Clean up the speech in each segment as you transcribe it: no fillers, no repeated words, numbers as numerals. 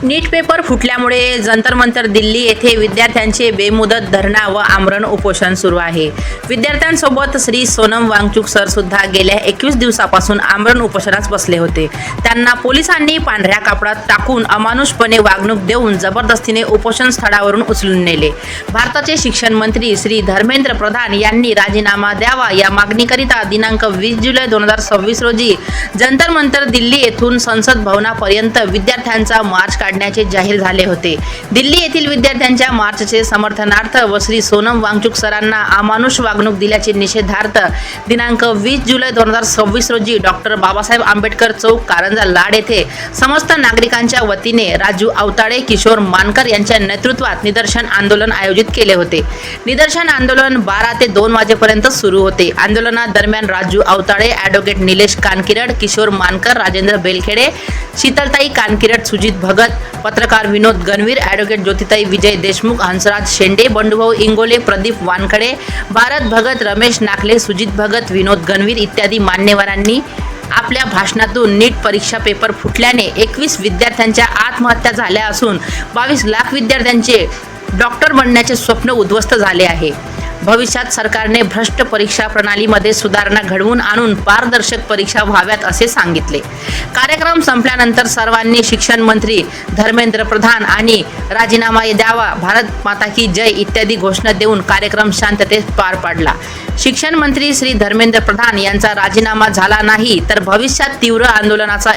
नीट paper फुटल्यामुळे जंतर मंतर दिल्ली येथे विद्यार्थ्यांचे बेमुदत धरणा व आमरण उपोषण सुरू आहे। विद्यार्थ्यांसोबत श्री सोनम वांगचुक सर सुद्धा गेल्या 21 दिवसापासून आमरण उपोषणास बसले होते। त्यांना पोलिसांनी पांढऱ्या कापडात टाकून अमानुषपणे वागणूक देऊन जबरदस्तीने उपोषण स्थळावरून उचलून नेले। भारताचे शिक्षण मंत्री श्री धर्मेंद्र प्रधान यांनी राजीनामा द्यावा या मागणीकरिता दिनांक 20 जुलै 2026 रोजी जंतर मंतर दिल्ली येथून संसद भवनापर्यंत विद्यार्थ्यांचा मार्च काढण्याचे जाहीर झाले होते। दिल्ली येथील विद्यार्थ्यांच्या मार्चचे समर्थनार्थ व श्री सोनम वांगचुक सरांना अमानुष वागणूक दिल्याचे निषेधार्थ दिनांक 20 जुलै 2026 रोजी डॉक्टर बाबासाहेब आंबेडकर चौक कारंजा लाड येथे समस्त नागरिकांच्या वतीने राजू अवताडे, किशोर मानकर यांच्या नेतृत्वात निदर्शन आंदोलन आयोजित केले होते। निदर्शन आंदोलन 12 ते 2 वाजेपर्यंत सुरू होते। आंदोलनादरम्यान राजू अवताडे, ॲडव्होकेट निलेश कानकिरड, किशोर मानकर, राजेंद्र बेलखेडे, शीतलताई कानकिरड, सुजित भगत, पत्रकार विनोद गणवीर, ॲडव्होकेट ज्योतिताई विजय देशमुख, हंसराज शेंडे, बंडूभाऊ इंगोले, प्रदीप वानखडे, भारत भगत, रमेश नाखले, सुजित भगत, विनोद गणवीर इत्यादी मान्यवरांनी आपल्या भाषणातून नीट परीक्षा पेपर फुटल्याने 21 विद्यार्थ्यांच्या आत्महत्या झाल्या असून 22 लाख विद्यार्थ्यांचे डॉक्टर बनण्याचे स्वप्न उद्ध्वस्त झाले आहे। भविष्यात सरकारने भ्रष्ट परीक्षा प्रणालीमध्ये सुधारणा घडवून आणून पारदर्शक परीक्षा व्हाव्यात असे सांगितले। कार्यक्रम संपल्यानंतर सर्वांनी शिक्षण मंत्री धर्मेंद्र प्रधान आणि राजीनामा द्यावा, भारत माता की जय इत्यादी घोषणा देऊन कार्यक्रम शांततेत पार पाडला। शिक्षण मंत्री श्री धर्मेंद्र प्रधान यांचा राजीनामा झाला नाही तर भविष्यात तीव्र आंदोलनाचा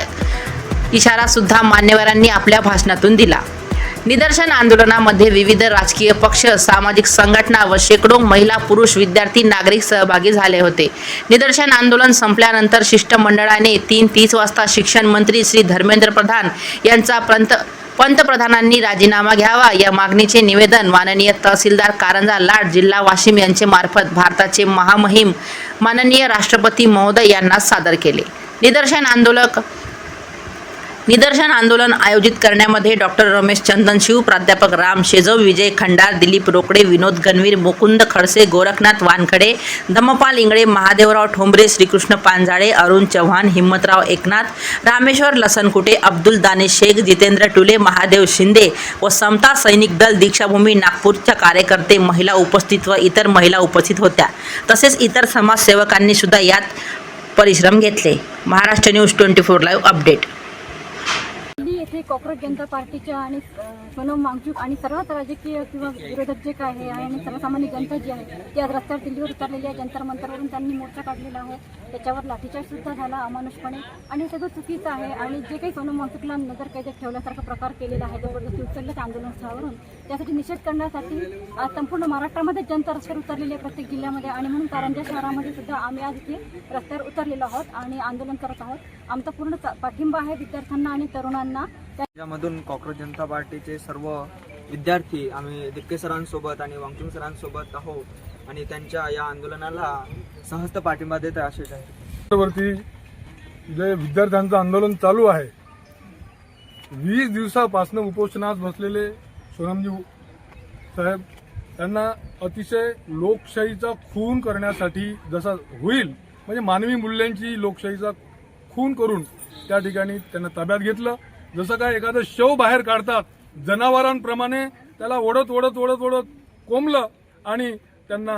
इशारा सुद्धा मान्यवरांनी आपल्या भाषणातून दिला। निदर्शन आंदोलनामध्ये विविध राजकीय पक्ष, सामाजिक संघटना व शेकडो महिला, पुरुष, विद्यार्थी, नागरिक सहभागी झाले होते। निदर्शन आंदोलन संपल्यानंतर शिष्टमंडळाने 3:30 वाजता शिक्षण मंत्री श्री धर्मेंद्र प्रधान यांचा पंतप्रधानांनी राजीनामा घ्यावा या मागणीचे निवेदन माननीय तहसीलदार कारंजा लाड, जिल्हा वाशिम यांचे मार्फत भारताचे महामहिम माननीय राष्ट्रपती महोदय यांना सादर केले। निदर्शन आंदोलन आयोजित करण्यामध्ये डॉक्टर रमेश चंदनशिव, प्राध्यापक राम शेजव, विजय खंडार, दिलीप रोकडे, विनोद गणवीर, मुकुंद खडसे, गोरखनाथ वानखडे, धम्मपाल इंगळे, महादेवराव ठोंबरे, श्रीकृष्ण पांजाळे, अरुण चव्हाण, हिम्मतराव एकनाथ, रामेश्वर लसनकुटे, अब्दुल दानिश शेख, जितेंद्र टुले, महादेव शिंदे व समता सैनिक दल दीक्षाभूमी नागपूरच्या कार्यकर्ते, महिला उपस्थित व इतर महिला उपस्थित होत्या। तसेच इतर समाजसेवकांनी सुद्धा यात परिश्रम घेतले। Maharashtra news 24 live update. येथे कॉक्रोच जनता पार्टीच्या आणि सोनम वांगचुक आणि सर्वच राजकीय किंवा विरोधक जे काय आहे आणि सर्वसामान्य जनता जी आहे ती आज रस्त्यावर दिल्लीवर उतरलेली आहे। जंतर मंतरवरून त्यांनी मोर्चा काढलेला आहे, त्याच्यावर लाठीचार्ज सुद्धा झाला अमानुषपणे आणि हे सगळं चुकीचं आहे। आणि जे काही सोनम वांगचुकला नजर कैदेत ठेवल्यासारखा प्रकार केलेला आहे, जबरदस्ती उचलल्याच्या आंदोलन स्थळावरून, त्यासाठी निषेध करण्यासाठी आज संपूर्ण महाराष्ट्रामध्ये जनता रस्त्यावर उतरलेली आहे, प्रत्येक जिल्ह्यामध्ये। आणि म्हणून कारंजा शहरामध्ये सुद्धा आम्ही आज इथे रस्त्यावर उतरलेलो आहोत आणि आंदोलन करत आहोत। आमचा पूर्ण पाठिंबा आहे विद्यार्थ्यांना आणि तरुणांना। त्यामधून कॉक्रोच जनता पार्टीचे सर्व विद्यार्थी आम्ही दिक्के सरांसोबत आणि वांगचुक सरांसोबत आहोत आणि त्यांच्या या आंदोलनाला सहस्त्र पाठिंबा देत आशिष आहे। वरती जे विद्यार्थ्यांचं आंदोलन चालू आहे, 20 दिवसापासून उपोषणास बसलेले सोनमजी साहेब त्यांना अतिशय लोकशाहीचा खून करण्यासाठी जसा होईल म्हणजे मानवी मूल्यांची लोकशाहीचा खून करून त्या ठिकाणी त्यांना ताब्यात घेतलं। जसं काय एखादं शव बाहेर काढतात जनावरांप्रमाणे त्याला ओढत कोंबलं आणि त्यांना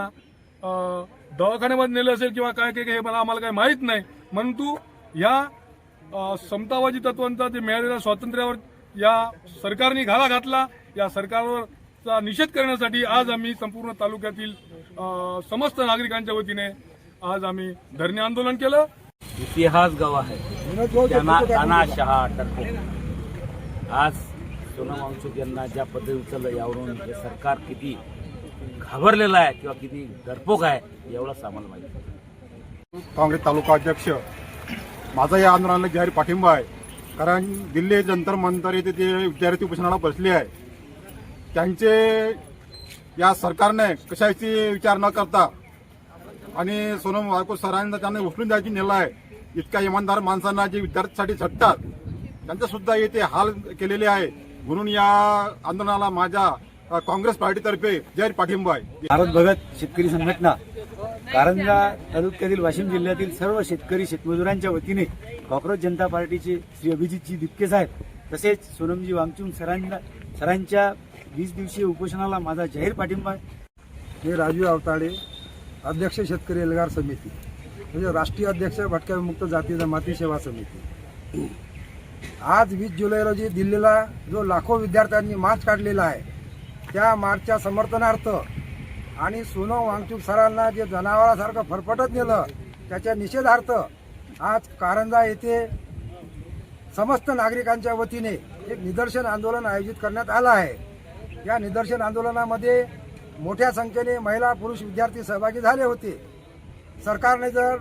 दवाखान्यामध्ये नेलं असेल किंवा काय हे आम्हाला काय माहीत नाही, परंतु या समतावादी तत्वांचा जे मिळालेल्या स्वातंत्र्यावर या सरकारने घाला घातला। या सरकारचा निषेध करण्यासाठी आज आम्ही संपूर्ण तालुक्यातील समस्त नागरिकांच्या वतीने आज आम्ही धरणे आंदोलन केलं। इतिहास गवाह है तानाशाह डरपोक। आज सोनम वांगचुक यांना ज्या पद्धती उचललं यावरून हे सरकार किती घाबरलेलं आहे किंवा किती डरपोक आहे एवढंच आम्हाला माहिती। काँग्रेस तालुका अध्यक्ष, माझा या आंदोलनाला जाहीर पाठिंबा आहे, कारण दिल्ली जंतर मंतर येथे ते विद्यार्थी उपोषणाला बसले आहे। त्यांचे या सरकारने कशाची विचार न करता आणि सोनम वांगचुक सरांना त्यांना उचलून द्यायची नेलं आहे। इतक्या इमानदार माणसांना जे विद्यार्थ्यांसाठी झटतात त्यांचा सुद्धा येथे हाल केलेले आहे। म्हणून या आंदोलनाला माझ्या काँग्रेस पार्टीतर्फे जाहीर पाठिंबा आहे। भारत भगत शेतकरी संघटना कारंजा तालुक्यातील वाशिम जिल्ह्यातील सर्व शेतकरी शेतमजुरांच्या वतीने कॉक्रोच जनता पार्टीचे श्री अभिजितजी दिपके साहेब तसेच सोनमजी वांगचुक सरांच्या 20 दिवसीय उपोषणाला माझा जाहीर पाठिंबा आहे. मी राजू आवताडे, अध्यक्ष शेतकरी एल्गार समिती, म्हणजे राष्ट्रीय अध्यक्ष भटक्या विमुक्त जाती जमाती सेवा समिती. आज 20 जुलै रोजी दिल्लीला जो लाखो विद्यार्थ्यांनी मार्च काढलेला आहे, त्या मार्चच्या समर्थनार्थ आणि सोनम वांगचुक सरांना जे जनावरासारखं फरफटत नेलं त्याच्या निषेधार्थ आज कारंजा येथे समस्त नागरिकांच्या वतीने एक निदर्शन आंदोलन आयोजित करण्यात आलं आहे. या निदर्शन आंदोलनामध्ये मोठ्या संख्येने महिला पुरुष विद्यार्थी सहभागी झाले होते. सरकारने जर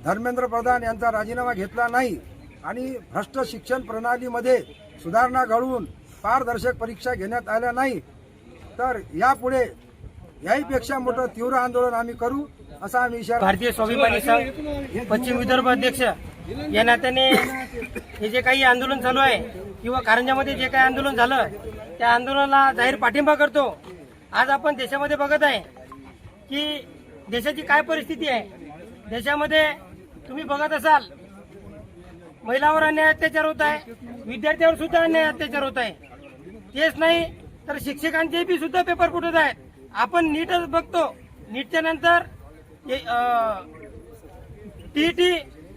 धर्मेंद्र प्रधान यांचा राजीनामा घेतला नाही आणि भ्रष्ट शिक्षण प्रणालीमध्ये सुधारणा घडवून पारदर्शक परीक्षा घेण्यात आल्या नाही तर यापुढे याहीपेक्षा मोठं तीव्र आंदोलन आम्ही करू असा आम्ही इशारा. भारतीय स्वाभिमानी संघ पश्चिम विदर्भ अध्यक्ष या नात्याने हे जे काही आंदोलन चालू आहे किंवा कारंजामध्ये जे काही आंदोलन झालं त्या आंदोलनाला जाहीर पाठिंबा करतो. आज आपण देशामध्ये बघत आहे की देशाची काय परिस्थिती आहे. देशामध्ये तुम्ही बघत असाल महिलांवर अन्याय अत्याचार होत आहे, विद्यार्थ्यांवर सुद्धा अन्याय अत्याचार होत आहे. तेच नाही तर शिक्षकांचे बी सुद्धा पेपर फुटत आहेत. आपण नीटच बघतो, नीटच्या नंतर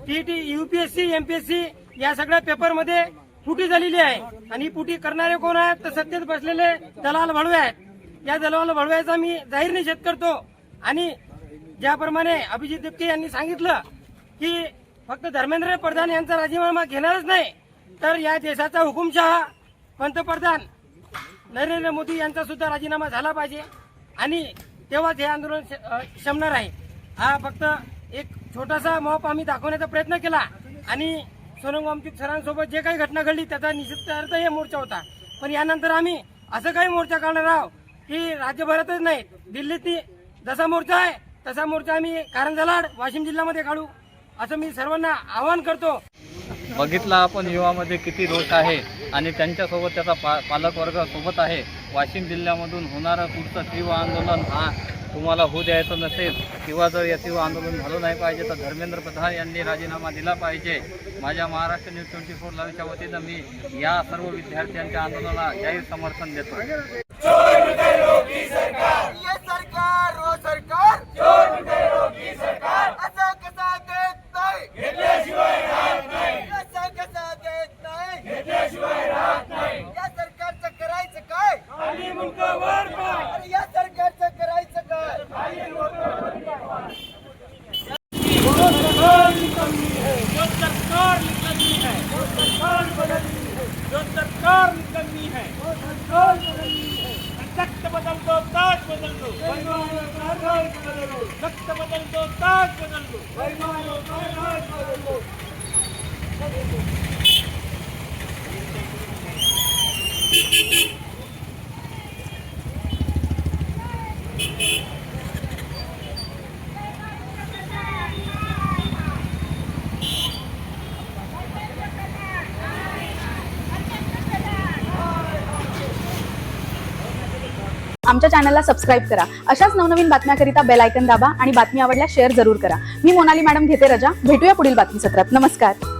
टीईटी यूपीएससी एमपीएससी या सगळ्या पेपरमध्ये फुटी झालेली आहे. आणि फुटी करणारे कोण आहेत तर सत्तेत बसलेले दलाल भडवे आहेत. या दलाल भडव्याचा मी जाहीर निषेध करतो. आणि ज्याप्रमाणे अभिजित देपके यांनी सांगितलं की फक्त धर्मेंद्र प्रधान यांचा राजीनामा घेणारच नाही तर या देशाचा हुकुमशहा पंतप्रधान नरेंद्र मोदी यांचा सुद्धा राजीनामा झाला पाहिजे आणि तेव्हाच हे आंदोलन शमणार आहे. हा फक्त एक छोटासा मॉप आम्ही दाखवण्याचा प्रयत्न केला आणि सोनम वांगचुक सरांसोबत जे काही घटना घडली त्याचा निषेधार्थ हे मोर्चा होता. पण यानंतर आम्ही असं काही मोर्चा काढणार आहोत की राज्यभरातच नाही, दिल्लीत जसा मोर्चा आहे तसा मोर्चा आम्ही कारंजा वाशिम जिल्ह्यामध्ये काढू असं मी सर्वांना आवाहन करतो. बघितला आपण युवामध्ये किती रोष आहे आणि त्यांच्यासोबत त्याचा पालकवर्ग सोबत आहे. वाशिम जिल्ह्यामधून होणारं पुढचं तीव्र आंदोलन हा तुम्हाला होऊ द्यायचं नसेल किंवा जर या तीव्र आंदोलन झालं नाही पाहिजे तर धर्मेंद्र प्रधान यांनी राजीनामा दिला पाहिजे. माझ्या महाराष्ट्र न्यूज 24 लाईव्हच्या वतीनं मी या सर्व विद्यार्थ्यांच्या आंदोलनाला जाहीर समर्थन देतो. आमच्या चॅनलला सबस्क्राईब करा. अशाच नवनवीन बातम्याकरिता बेल आयकन दाबा आणि बातमी आवडल्यास शेअर जरूर करा. मी मोनाली मॅडम घेते रजा. भेटूया पुढील बातमी सत्रात. नमस्कार.